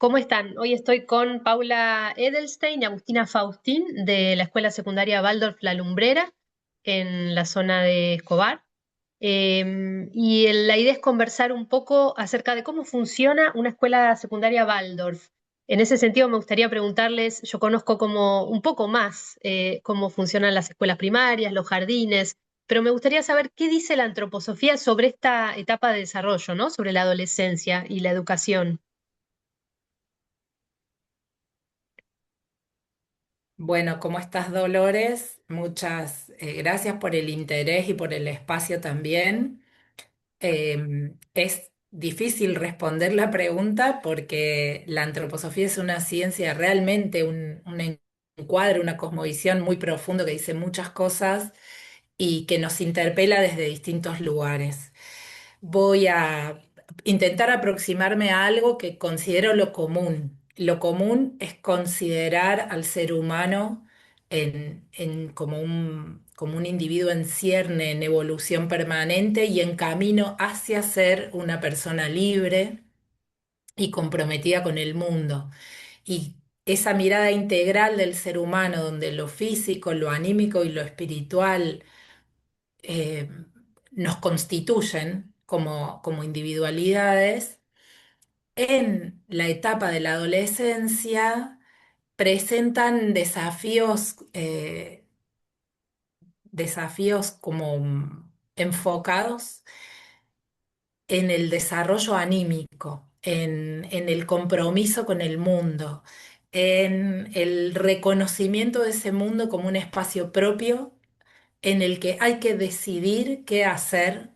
¿Cómo están? Hoy estoy con Paula Edelstein y Agustina Faustín de la Escuela Secundaria Waldorf La Lumbrera en la zona de Escobar. La idea es conversar un poco acerca de cómo funciona una escuela secundaria Waldorf. En ese sentido, me gustaría preguntarles, yo conozco como un poco más cómo funcionan las escuelas primarias, los jardines, pero me gustaría saber qué dice la antroposofía sobre esta etapa de desarrollo, ¿no? Sobre la adolescencia y la educación. Bueno, ¿cómo estás, Dolores? Muchas gracias por el interés y por el espacio también. Es difícil responder la pregunta porque la antroposofía es una ciencia realmente, un encuadre, una cosmovisión muy profundo que dice muchas cosas y que nos interpela desde distintos lugares. Voy a intentar aproximarme a algo que considero lo común. Lo común es considerar al ser humano como un individuo en cierne, en evolución permanente y en camino hacia ser una persona libre y comprometida con el mundo. Y esa mirada integral del ser humano, donde lo físico, lo anímico y lo espiritual eh, nos constituyen como individualidades, en la etapa de la adolescencia presentan desafíos como enfocados en el desarrollo anímico, en el compromiso con el mundo, en el reconocimiento de ese mundo como un espacio propio en el que hay que decidir qué hacer,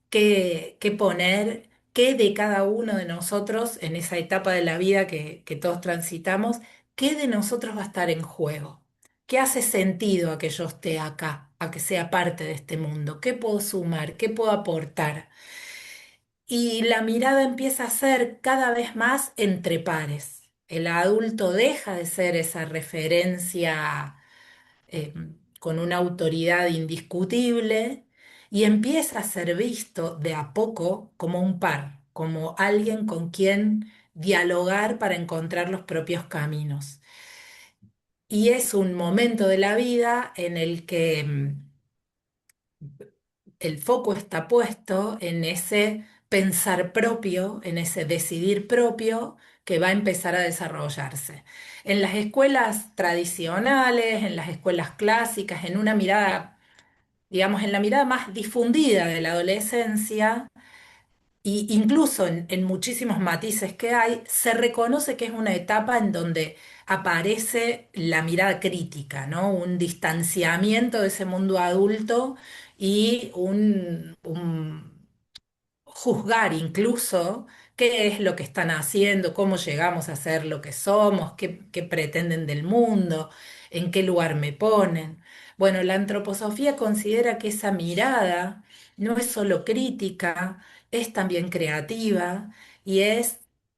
qué poner, qué de cada uno de nosotros en esa etapa de la vida que todos transitamos, qué de nosotros va a estar en juego, qué hace sentido a que yo esté acá, a que sea parte de este mundo, qué puedo sumar, qué puedo aportar. Y la mirada empieza a ser cada vez más entre pares. El adulto deja de ser esa referencia eh, con una autoridad indiscutible y empieza a ser visto de a poco como un par, como alguien con quien dialogar para encontrar los propios caminos. Y es un momento de la vida en el que el foco está puesto en ese pensar propio, en ese decidir propio que va a empezar a desarrollarse. En las escuelas tradicionales, en las escuelas clásicas, en una mirada, digamos, en la mirada más difundida de la adolescencia, y incluso en muchísimos matices que hay, se reconoce que es una etapa en donde aparece la mirada crítica, ¿no? Un distanciamiento de ese mundo adulto y un juzgar incluso qué es lo que están haciendo, cómo llegamos a ser lo que somos, qué pretenden del mundo, en qué lugar me ponen. Bueno, la antroposofía considera que esa mirada no es solo crítica, es también creativa y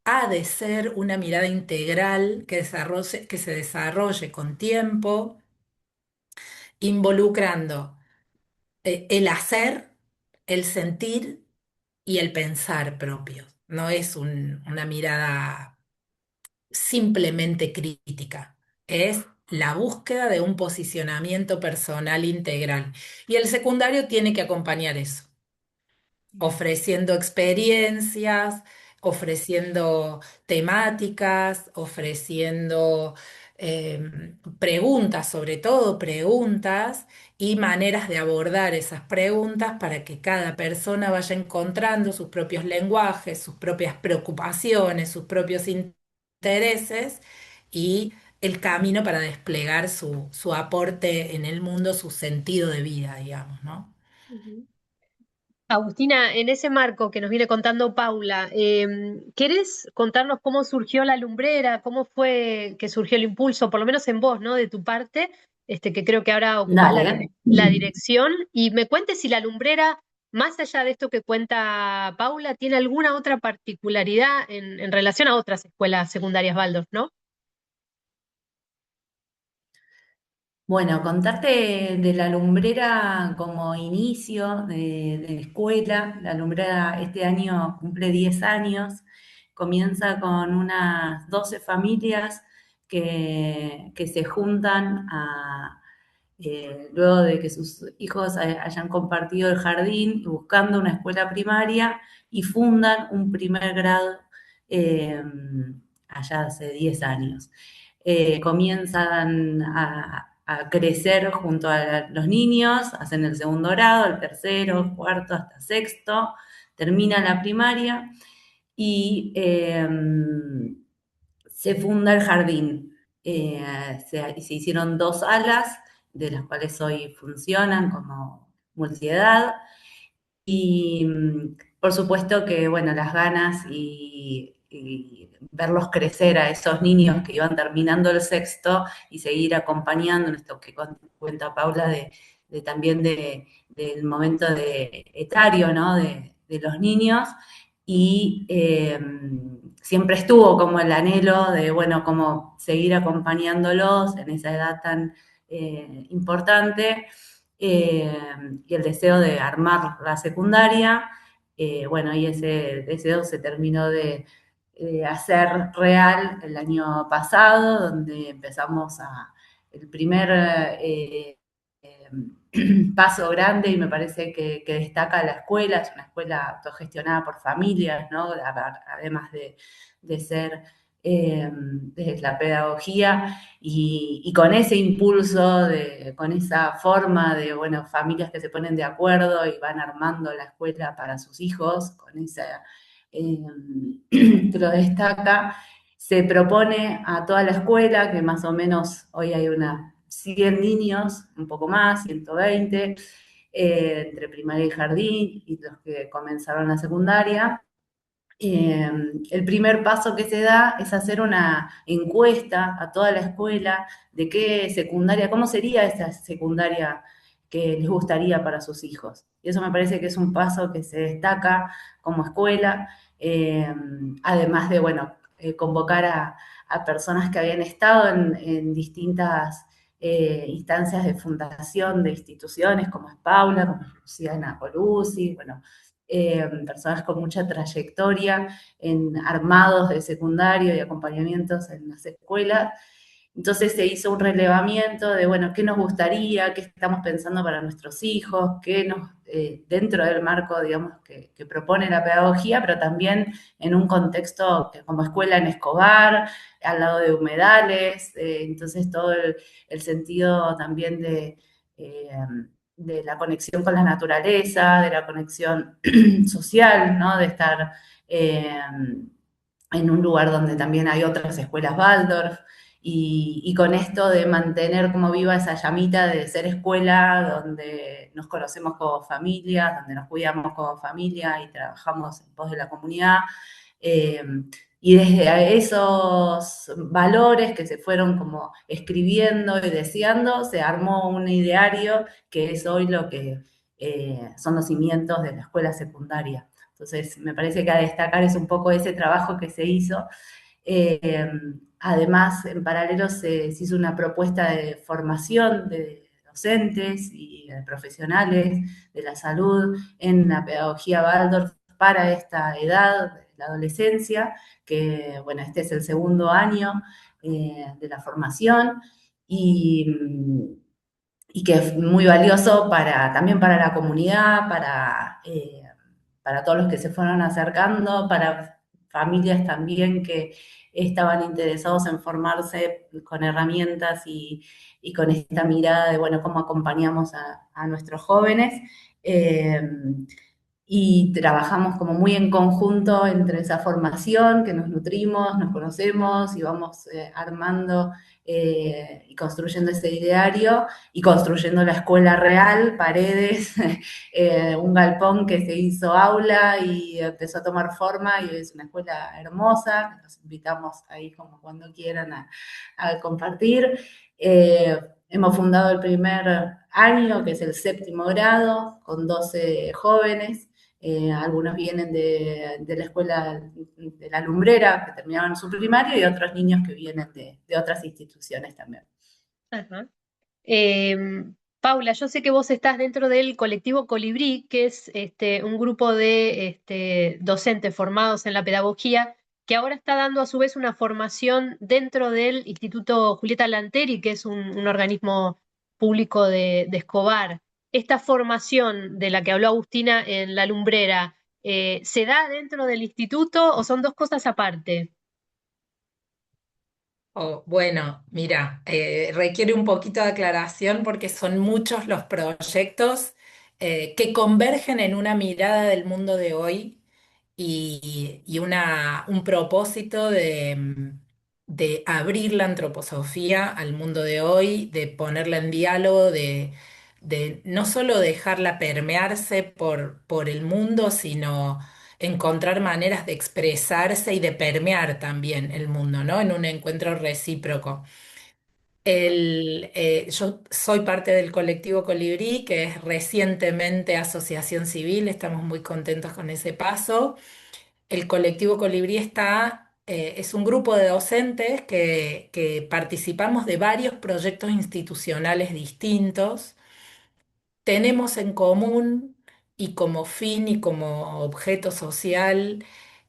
ha de ser una mirada integral que se desarrolle con tiempo, involucrando el hacer, el sentir y el pensar propio. No es una mirada simplemente crítica, es la búsqueda de un posicionamiento personal integral. Y el secundario tiene que acompañar eso ofreciendo experiencias, ofreciendo temáticas, ofreciendo preguntas, sobre todo preguntas y maneras de abordar esas preguntas para que cada persona vaya encontrando sus propios lenguajes, sus propias preocupaciones, sus propios intereses y el camino para desplegar su aporte en el mundo, su sentido de vida, digamos, ¿no? Ujú. Agustina, en ese marco que nos viene contando Paula, ¿querés contarnos cómo surgió la lumbrera? ¿Cómo fue que surgió el impulso, por lo menos en vos, ¿no? De tu parte, que creo que ahora ocupás Dale. la dirección. Y me cuentes si la lumbrera, más allá de esto que cuenta Paula, tiene alguna otra particularidad en relación a otras escuelas secundarias Waldorf, ¿no? Bueno, contarte de la lumbrera como inicio de escuela. La lumbrera este año cumple 10 años comienza con unas 12 familias que se juntan luego de que sus hijos hayan compartido el jardín, buscando una escuela primaria y fundan un primer grado eh, allá hace 10 años. Comienzan a crecer junto a los niños, hacen el segundo grado, el tercero, cuarto, hasta sexto, terminan la primaria y se funda el jardín. Se hicieron 2 alas, de las cuales hoy funcionan como multiedad. Y por supuesto que, bueno, las ganas y verlos crecer a esos niños que iban terminando el sexto y seguir acompañando en esto que cuenta Paula también del momento etario, ¿no? De los niños. Y siempre estuvo como el anhelo de, bueno, como seguir acompañándolos en esa edad tan importante, y el deseo de armar la secundaria. Bueno, y ese deseo se terminó de hacer real el año pasado, donde empezamos el primer paso grande, y me parece que destaca la escuela. Es una escuela autogestionada por familias, ¿no? Además de ser desde la pedagogía y con ese impulso, con esa forma de, bueno, familias que se ponen de acuerdo y van armando la escuela para sus hijos, con esa que lo destaca. Se propone a toda la escuela, que más o menos hoy hay unas 100 niños, un poco más, 120, entre primaria y jardín, y los que comenzaron la secundaria. El primer paso que se da es hacer una encuesta a toda la escuela de qué secundaria, cómo sería esa secundaria que les gustaría para sus hijos. Y eso me parece que es un paso que se destaca como escuela, eh, además de, bueno, convocar a personas que habían estado en distintas instancias de fundación de instituciones, como es Paula, como es Luciana Colucci, bueno, personas con mucha trayectoria en armados de secundario y acompañamientos en las escuelas. Entonces se hizo un relevamiento de, bueno, qué nos gustaría, qué estamos pensando para nuestros hijos, dentro del marco, digamos, que propone la pedagogía, pero también en un contexto como escuela en Escobar, al lado de humedales. Entonces todo el sentido también eh, de la conexión con la naturaleza, de la conexión social, ¿no? De estar en un lugar donde también hay otras escuelas Waldorf, y con esto de mantener como viva esa llamita de ser escuela, donde nos conocemos como familia, donde nos cuidamos como familia y trabajamos en pos de la comunidad. Eh, y desde esos valores que se fueron como escribiendo y deseando, se armó un ideario que es hoy lo que son los cimientos de la escuela secundaria. Entonces, me parece que a destacar es un poco ese trabajo que se hizo. Eh, Además, en paralelo se hizo una propuesta de formación de docentes y de profesionales de la salud en la pedagogía Waldorf para esta edad, la adolescencia, que, bueno, este es el segundo año de la formación, y, y que es muy valioso también para la comunidad, para todos los que se fueron acercando, para familias también que estaban interesados en formarse con herramientas y con esta mirada de, bueno, cómo acompañamos a nuestros jóvenes. Eh, y trabajamos como muy en conjunto entre esa formación, que nos nutrimos, nos conocemos y vamos armando y construyendo ese ideario y construyendo la escuela real, paredes, un galpón que se hizo aula y empezó a tomar forma, y es una escuela hermosa. Los invitamos ahí como cuando quieran a compartir. Hemos fundado el primer año, que es el séptimo grado, con 12 jóvenes. Algunos vienen de la escuela de la Lumbrera, que terminaban su primario, y otros niños que vienen de otras instituciones también. Ajá. Paula, yo sé que vos estás dentro del colectivo Colibrí, que es un grupo de docentes formados en la pedagogía que ahora está dando a su vez una formación dentro del Instituto Julieta Lanteri, que es un organismo público de Escobar. Esta formación de la que habló Agustina en La Lumbrera, ¿se da dentro del instituto o son dos cosas aparte? Oh, bueno, mira, requiere un poquito de aclaración porque son muchos los proyectos que convergen en una mirada del mundo de hoy y un propósito de abrir la antroposofía al mundo de hoy, de ponerla en diálogo, de no solo dejarla permearse por el mundo, sino encontrar maneras de expresarse y de permear también el mundo, ¿no? En un encuentro recíproco. Yo soy parte del colectivo Colibrí, que es recientemente asociación civil, estamos muy contentos con ese paso. El colectivo Colibrí es un grupo de docentes que participamos de varios proyectos institucionales distintos. Tenemos en común y como fin y como objeto social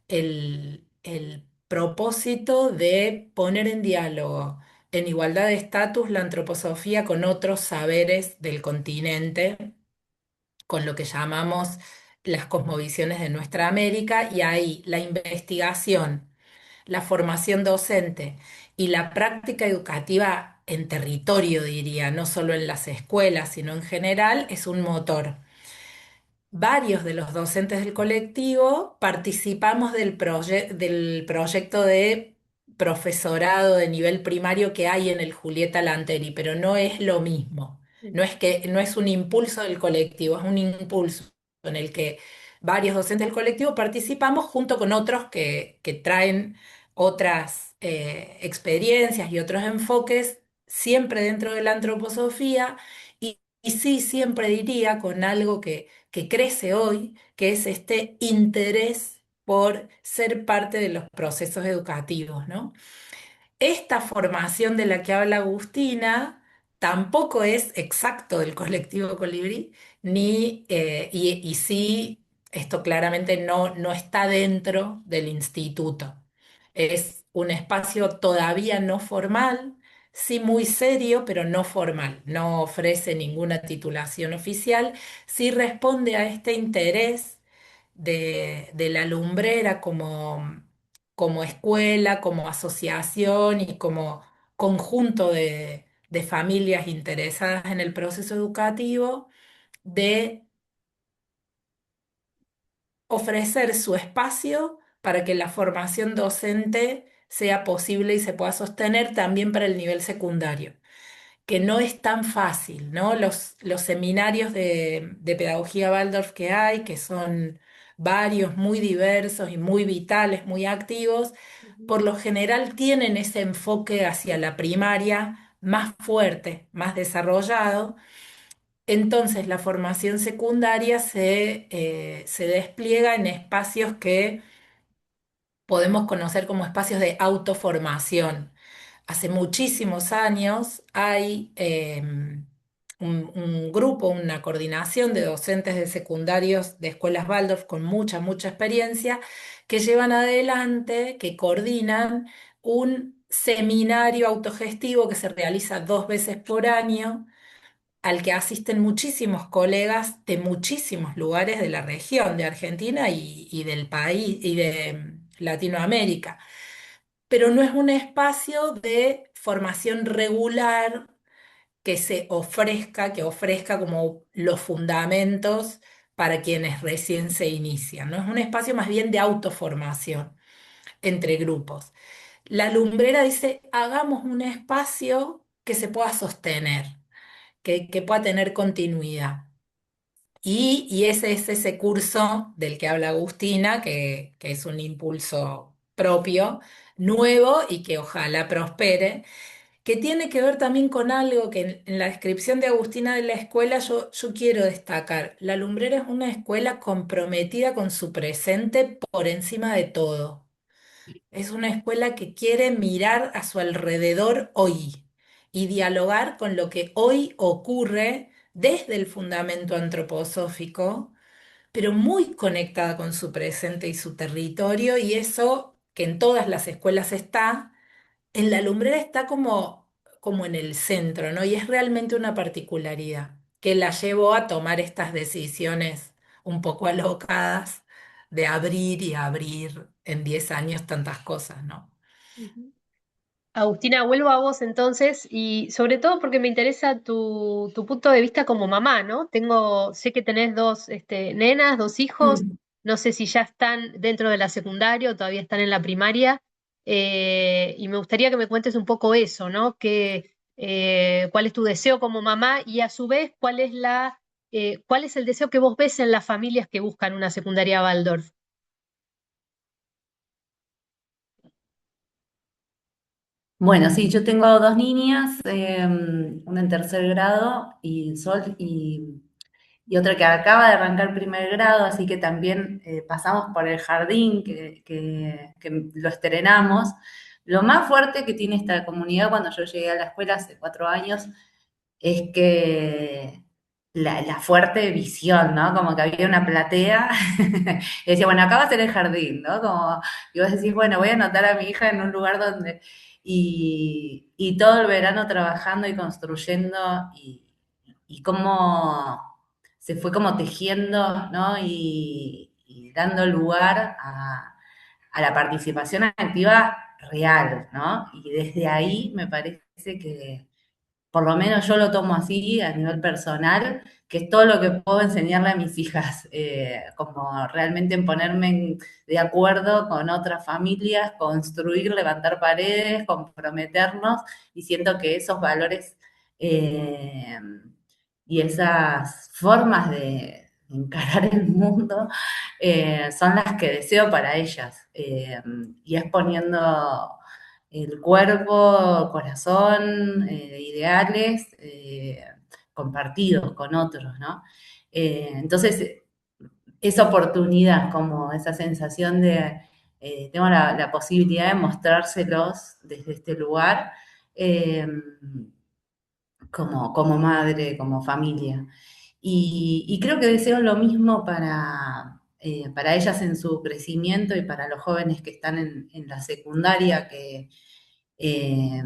el propósito de poner en diálogo, en igualdad de estatus, la antroposofía con otros saberes del continente, con lo que llamamos las cosmovisiones de nuestra América, y ahí la investigación, la formación docente y la práctica educativa en territorio, diría, no solo en las escuelas, sino en general, es un motor. Varios de los docentes del colectivo participamos del proyecto de profesorado de nivel primario que hay en el Julieta Lanteri, pero no es lo mismo. No es un impulso del colectivo, es un impulso en el que varios docentes del colectivo participamos junto con otros que traen otras experiencias y otros enfoques, siempre dentro de la antroposofía, y sí, siempre diría con algo que crece hoy, que es este interés por ser parte de los procesos educativos, ¿no? Esta formación de la que habla Agustina tampoco es exacto del colectivo Colibrí, y sí, esto claramente no está dentro del instituto. Es un espacio todavía no formal, sí muy serio, pero no formal. No ofrece ninguna titulación oficial, sí responde a este interés de la lumbrera como escuela, como asociación y como conjunto de familias interesadas en el proceso educativo, de ofrecer su espacio para que la formación docente sea posible y se pueda sostener también para el nivel secundario, que no es tan fácil, ¿no? Los seminarios de pedagogía Waldorf que hay, que son varios, muy diversos y muy vitales, muy activos, Ujú. por lo general tienen ese enfoque hacia la primaria más fuerte, más desarrollado. Entonces la formación secundaria se despliega en espacios que podemos conocer como espacios de autoformación. Hace muchísimos años hay un grupo, una coordinación de docentes de secundarios de escuelas Waldorf con mucha experiencia que llevan adelante, que coordinan un seminario autogestivo que se realiza 2 veces por año, al que asisten muchísimos colegas de muchísimos lugares de la región, de Argentina y del país y de Latinoamérica. Pero no es un espacio de formación regular que ofrezca como los fundamentos para quienes recién se inician, ¿no? Es un espacio más bien de autoformación entre grupos. La lumbrera dice, hagamos un espacio que se pueda sostener, que pueda tener continuidad. Y ese es ese curso del que habla Agustina, que es un impulso propio, nuevo y que ojalá prospere, que tiene que ver también con algo que en la descripción de Agustina de la escuela yo quiero destacar. La Lumbrera es una escuela comprometida con su presente por encima de todo. Es una escuela que quiere mirar a su alrededor hoy y dialogar con lo que hoy ocurre desde el fundamento antroposófico, pero muy conectada con su presente y su territorio, y eso que en todas las escuelas está, en la lumbrera está como en el centro, ¿no? Y es realmente una particularidad que la llevó a tomar estas decisiones un poco alocadas de abrir y abrir en 10 años tantas cosas, ¿no? Ujú. Agustina, vuelvo a vos entonces y sobre todo porque me interesa tu punto de vista como mamá, ¿no? Sé que tenés dos nenas, dos hijos, Mm. no sé si ya están dentro de la secundaria o todavía están en la primaria, y me gustaría que me cuentes un poco eso, ¿no? ¿Cuál es tu deseo como mamá y a su vez cuál es el deseo que vos ves en las familias que buscan una secundaria Waldorf? Bueno, sí, yo tengo dos niñas, una en tercer grado y otra que acaba de arrancar primer grado, así que también pasamos por el jardín que lo estrenamos. Lo más fuerte que tiene esta comunidad cuando yo llegué a la escuela hace 4 años es que la fuerte visión, ¿no? Como que había una platea y decía, bueno, acá va a ser el jardín, ¿no? Como, y vos decís, bueno, voy a anotar a mi hija en un lugar donde... Y todo el verano trabajando y construyendo y cómo se fue como tejiendo, ¿no? Y dando lugar a la participación activa real, ¿no? Y desde ahí me parece que por lo menos yo lo tomo así a nivel personal, que es todo lo que puedo enseñarle a mis hijas, como realmente en de acuerdo con otras familias, construir, levantar paredes, comprometernos, y siento que esos valores eh, y esas formas de encarar el mundo son las que deseo para ellas, y es poniendo el cuerpo, corazón, ideales compartidos con otros, ¿no? Entonces, esa oportunidad, como esa sensación de, tengo la posibilidad de mostrárselos desde este lugar, eh, como madre, como familia. Y creo que deseo lo mismo para ellas en su crecimiento y para los jóvenes que están en la secundaria, eh,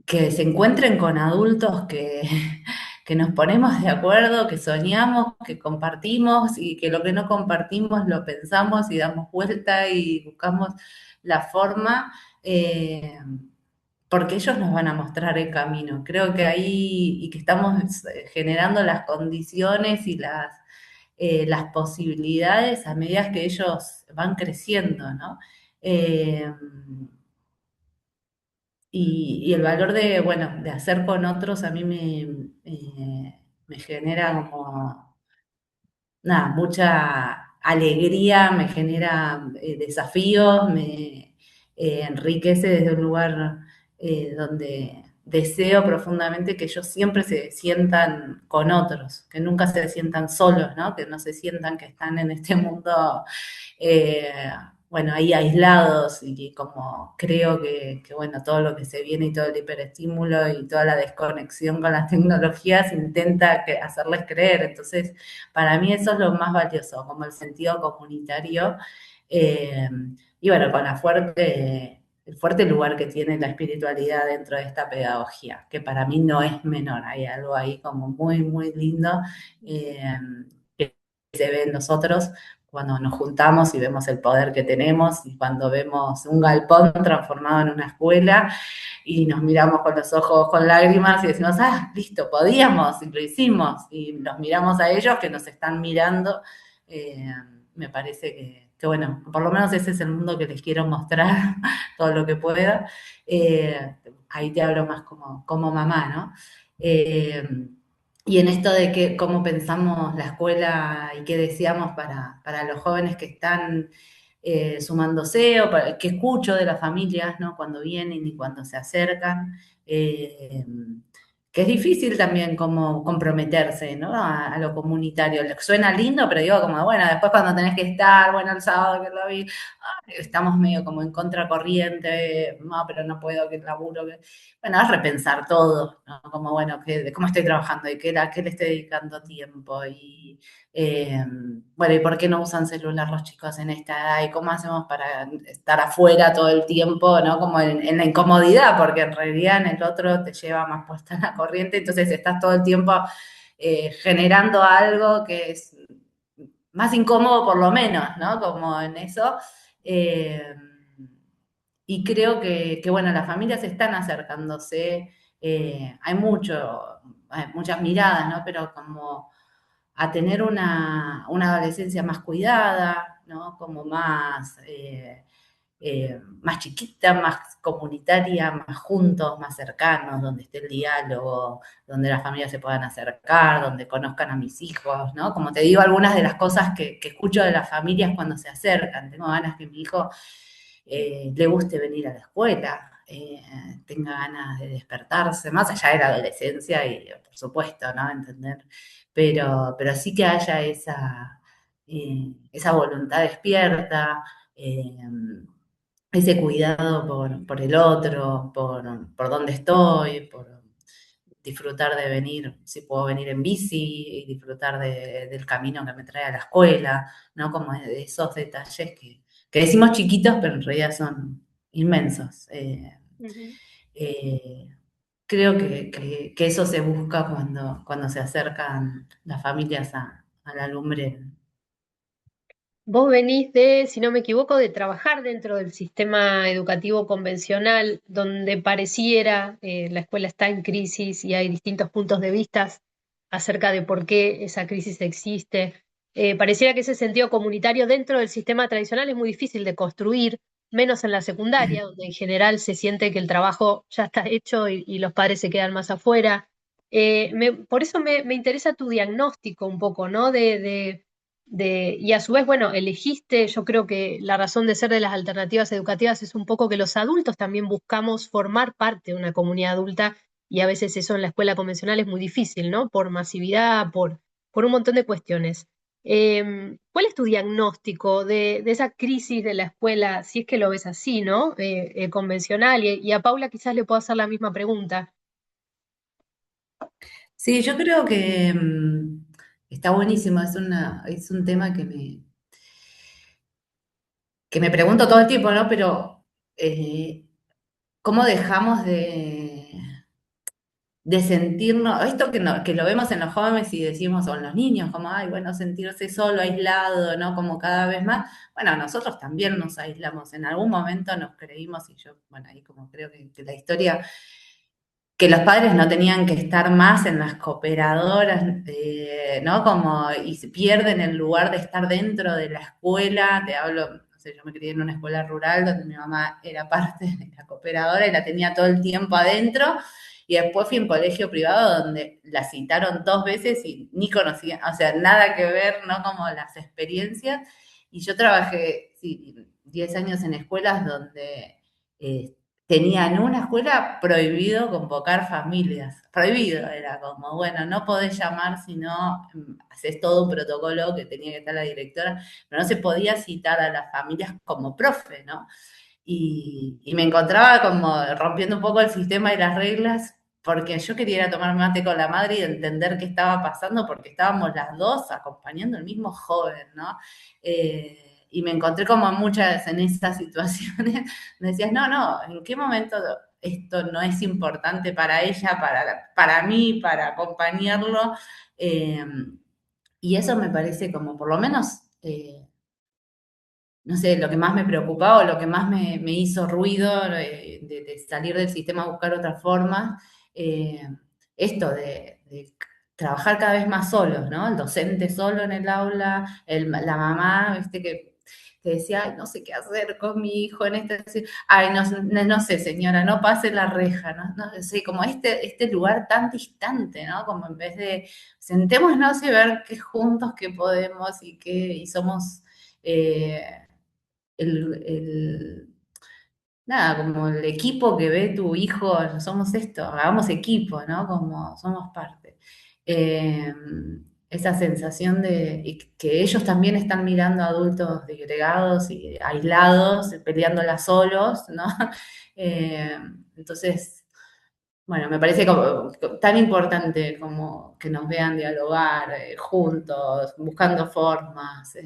que se encuentren con adultos que nos ponemos de acuerdo, que soñamos, que compartimos y que lo que no compartimos lo pensamos y damos vuelta y buscamos la forma, porque ellos nos van a mostrar el camino. Creo que ahí y que estamos generando las condiciones y las posibilidades a medida que ellos van creciendo, ¿no? Eh, y el valor de, bueno, de hacer con otros a mí me genera como, nada, mucha alegría, me genera desafíos, me enriquece desde un lugar donde deseo profundamente que ellos siempre se sientan con otros, que nunca se sientan solos, ¿no? Que no se sientan que están en este mundo eh, bueno, ahí aislados y como creo bueno, todo lo que se viene y todo el hiperestímulo y toda la desconexión con las tecnologías intenta hacerles creer. Entonces, para mí eso es lo más valioso, como el sentido comunitario. eh, y bueno, con el fuerte lugar que tiene la espiritualidad dentro de esta pedagogía, que para mí no es menor. Hay algo ahí como muy, muy lindo eh, que se ve en nosotros cuando nos juntamos y vemos el poder que tenemos y cuando vemos un galpón transformado en una escuela y nos miramos con los ojos con lágrimas y decimos, ah, listo, podíamos y lo hicimos. Y nos miramos a ellos que nos están mirando. eh, Me parece bueno, por lo menos ese es el mundo que les quiero mostrar, todo lo que pueda. Ahí te hablo más como mamá, ¿no? Eh, y en esto de cómo pensamos la escuela y qué deseamos para los jóvenes que están sumándose o qué escucho de las familias, ¿no? Cuando vienen y cuando se acercan. Eh, que es difícil también como comprometerse, ¿no? A lo comunitario. Suena lindo, pero digo como, bueno, después cuando tenés que estar, bueno, el sábado que lo vi, estamos medio como en contracorriente, no, pero no puedo, que el laburo, bueno, es repensar todo, ¿no? Como, bueno, cómo estoy trabajando y qué le estoy dedicando tiempo y, eh, bueno, ¿y por qué no usan celular los chicos en esta edad? ¿Y cómo hacemos para estar afuera todo el tiempo, ¿no? Como en la incomodidad, porque en realidad en el otro te lleva más puesta en la corriente, entonces estás todo el tiempo generando algo que es más incómodo por lo menos, ¿no? Como en eso. Eh, y creo que, bueno, las familias están acercándose, hay muchas miradas, ¿no? Pero como a tener una adolescencia más cuidada, ¿no? Como más chiquita, más comunitaria, más juntos, más cercanos, donde esté el diálogo, donde las familias se puedan acercar, donde conozcan a mis hijos, ¿no? Como te digo, algunas de las cosas que escucho de las familias cuando se acercan. Tengo ganas que mi hijo le guste venir a la escuela, tenga ganas de despertarse, más allá de la adolescencia y por supuesto, ¿no? Entender, pero sí que haya esa voluntad despierta, eh, ese cuidado por el otro, por dónde estoy, por disfrutar de venir, si puedo venir en bici y disfrutar del camino que me trae a la escuela, ¿no? Como de esos detalles que decimos chiquitos, pero en realidad son inmensos. Ujú. Eh, Creo que eso se busca cuando se acercan las familias a la lumbre. Vos venís de, si no me equivoco, de trabajar dentro del sistema educativo convencional, donde pareciera la escuela está en crisis y hay distintos puntos de vista acerca de por qué esa crisis existe. Pareciera que ese sentido comunitario dentro del sistema tradicional es muy difícil de construir, menos en la secundaria, donde en general se siente que el trabajo ya está hecho y los padres se quedan más afuera. Por eso me interesa tu diagnóstico un poco, ¿no? Y a su vez, bueno, elegiste, yo creo que la razón de ser de las alternativas educativas es un poco que los adultos también buscamos formar parte de una comunidad adulta y a veces eso en la escuela convencional es muy difícil, ¿no? Por masividad, por un montón de cuestiones. ¿Cuál es tu diagnóstico de esa crisis de la escuela, si es que lo ves así, ¿no? Convencional, y a Paula quizás le puedo hacer la misma pregunta. Sí, yo creo que está buenísimo, es un tema que me pregunto todo el tiempo, ¿no? Pero ¿cómo dejamos de sentirnos, esto que lo vemos en los jóvenes y decimos, o en los niños, como, ay, bueno, sentirse solo, aislado, ¿no? Como cada vez más. Bueno, nosotros también nos aislamos, en algún momento nos creímos, y yo, bueno, ahí como creo que la historia, que los padres no tenían que estar más en las cooperadoras, ¿no? Como, y se pierden el lugar de estar dentro de la escuela, te hablo, no sé, yo me crié en una escuela rural donde mi mamá era parte de la cooperadora y la tenía todo el tiempo adentro, y después fui a un colegio privado donde la citaron 2 veces y ni conocía, o sea, nada que ver, ¿no? Como las experiencias, y yo trabajé, sí, 10 años en escuelas donde... eh, tenía en una escuela prohibido convocar familias. Prohibido, era como, bueno, no podés llamar si no haces todo un protocolo que tenía que estar la directora, pero no se podía citar a las familias como profe, ¿no? Y me encontraba como rompiendo un poco el sistema y las reglas, porque yo quería ir a tomar mate con la madre y entender qué estaba pasando, porque estábamos las dos acompañando al mismo joven, ¿no? Y me encontré como muchas en esas situaciones, me decías, no, no, ¿en qué momento esto no es importante para ella, para mí, para acompañarlo? Eh, y eso me parece como, por lo menos, no sé, lo que más me preocupaba o lo que más me hizo ruido de salir del sistema a buscar otras formas, eh, esto de trabajar cada vez más solos, ¿no? El docente solo en el aula, la mamá, viste, que decía, ay, no sé qué hacer con mi hijo en este, ay, no sé, señora, no pase la reja, ¿no? No sé, como este lugar tan distante, ¿no? Como en vez de sentémonos y ver qué juntos que podemos y somos... eh, el, nada, como el equipo que ve tu hijo, somos esto, hagamos equipo, ¿no? Como somos parte. Eh, Esa sensación de y que ellos también están mirando a adultos disgregados y aislados, peleándola solos, ¿no? Eh, entonces, bueno, me parece tan importante como que nos vean dialogar juntos, buscando formas,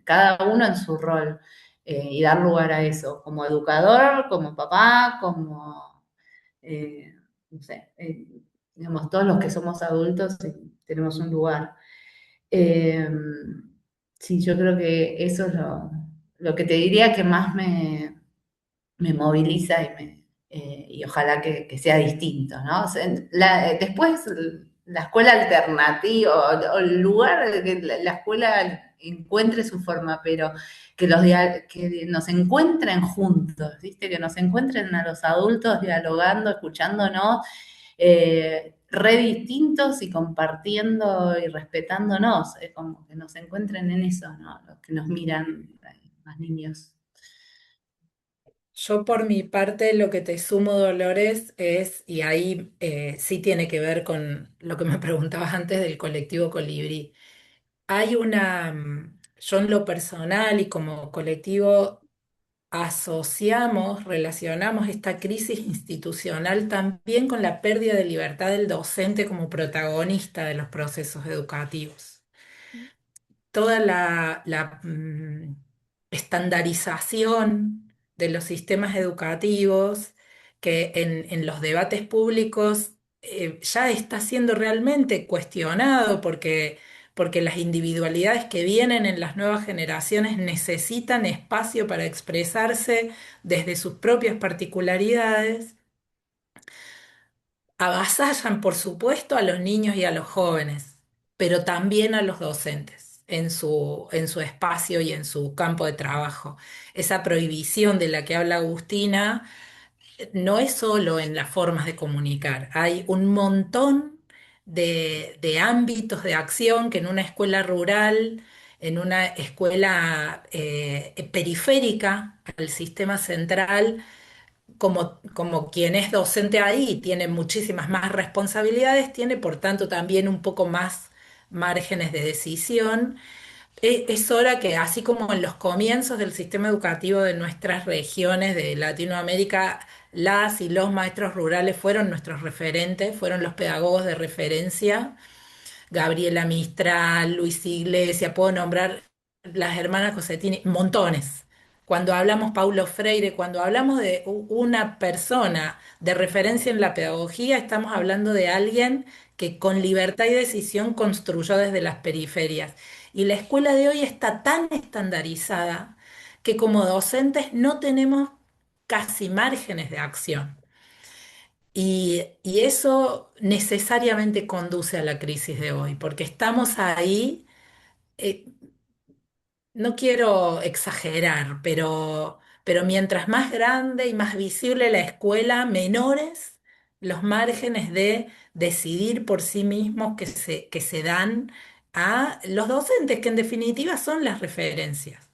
cada uno en su rol, y dar lugar a eso, como educador, como papá, como, eh, no sé, digamos, todos los que somos adultos tenemos un lugar. Eh, sí, yo creo que eso es lo que te diría que más me moviliza y ojalá que sea distinto, ¿no? O sea, después la escuela alternativa o el lugar de que la escuela encuentre su forma, pero que nos encuentren juntos, ¿viste? Que nos encuentren a los adultos dialogando, escuchándonos, re distintos y compartiendo y respetándonos, como que nos encuentren en eso, ¿no? Los que nos miran, más niños. Yo por mi parte lo que te sumo, Dolores, es, y ahí sí tiene que ver con lo que me preguntabas antes del colectivo Colibrí. Hay yo en lo personal y como colectivo asociamos, relacionamos esta crisis institucional también con la pérdida de libertad del docente como protagonista de los procesos educativos. Toda la estandarización de los sistemas educativos que en los debates públicos ya está siendo realmente cuestionado porque las individualidades que vienen en las nuevas generaciones necesitan espacio para expresarse desde sus propias particularidades, avasallan, por supuesto, a los niños y a los jóvenes, pero también a los docentes en su espacio y en su campo de trabajo. Esa prohibición de la que habla Agustina no es solo en las formas de comunicar, hay un montón de ámbitos de acción que en una escuela rural, en una escuela periférica al sistema central, como quien es docente ahí tiene muchísimas más responsabilidades, tiene por tanto también un poco más márgenes de decisión. Es hora que, así como en los comienzos del sistema educativo de nuestras regiones de Latinoamérica, las y los maestros rurales fueron nuestros referentes, fueron los pedagogos de referencia, Gabriela Mistral, Luis Iglesia, puedo nombrar las hermanas Cosetini, montones. Cuando hablamos Paulo Freire, cuando hablamos de una persona de referencia en la pedagogía, estamos hablando de alguien que con libertad y decisión construyó desde las periferias. Y la escuela de hoy está tan estandarizada que como docentes no tenemos casi márgenes de acción. Y eso necesariamente conduce a la crisis de hoy, porque estamos ahí, eh, no quiero exagerar, pero mientras más grande y más visible la escuela, menores los márgenes de decidir por sí mismos que se dan a los docentes, que en definitiva son las referencias.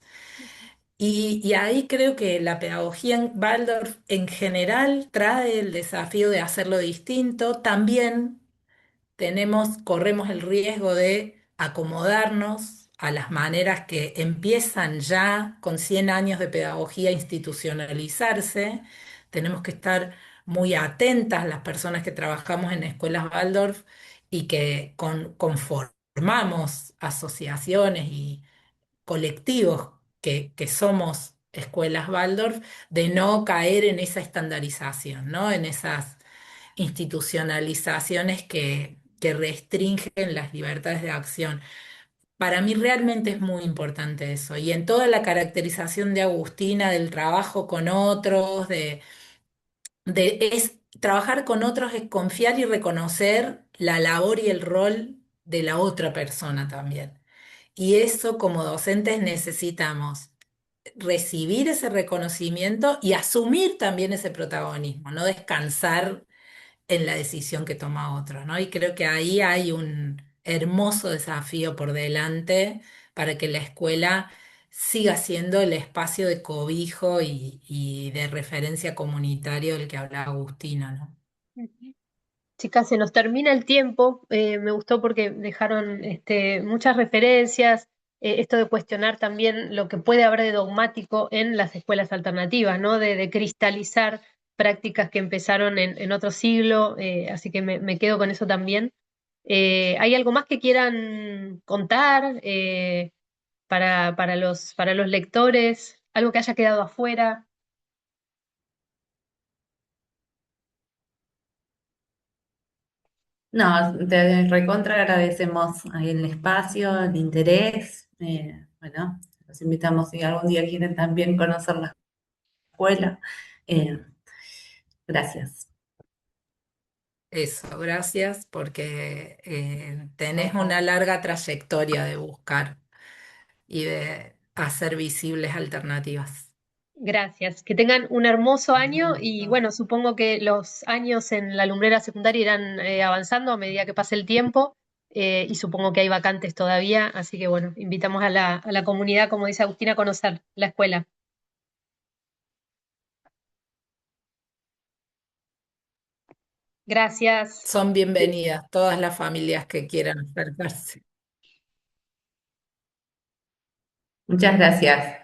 Y ahí creo que la pedagogía en Waldorf en general trae el desafío de hacerlo distinto. También corremos el riesgo de acomodarnos a las maneras que empiezan ya con 100 años de pedagogía a institucionalizarse. Tenemos que estar muy atentas las personas que trabajamos en escuelas Waldorf y que conformamos asociaciones y colectivos que somos escuelas Waldorf, de no caer en esa estandarización, ¿no? En esas institucionalizaciones que restringen las libertades de acción. Para mí realmente es muy importante eso. Y en toda la caracterización de Agustina del trabajo con otros, trabajar con otros es confiar y reconocer la labor y el rol de la otra persona también. Y eso como docentes necesitamos recibir ese reconocimiento y asumir también ese protagonismo, no descansar en la decisión que toma otro, ¿no? Y creo que ahí hay un hermoso desafío por delante para que la escuela siga siendo el espacio de cobijo y de referencia comunitario del que hablaba Agustina, ¿no? Ujú. Chicas, se nos termina el tiempo. Me gustó porque dejaron muchas referencias, esto de cuestionar también lo que puede haber de dogmático en las escuelas alternativas, ¿no? De cristalizar prácticas que empezaron en otro siglo, así que me quedo con eso también. ¿Hay algo más que quieran contar para los lectores? ¿Algo que haya quedado afuera? No, te recontra agradecemos ahí el espacio, el interés. Bueno, los invitamos si algún día quieren también conocer la escuela. Eh, Gracias. Eso, gracias, porque tenés una larga trayectoria de buscar y de hacer visibles alternativas. Gracias. Que tengan un hermoso año y bueno, supongo que los años en la lumbrera secundaria irán avanzando a medida que pase el tiempo y supongo que hay vacantes todavía, así que bueno, invitamos a a la comunidad, como dice Agustina, a conocer la escuela. Gracias. Son bienvenidas todas las familias que quieran acercarse. Muchas gracias.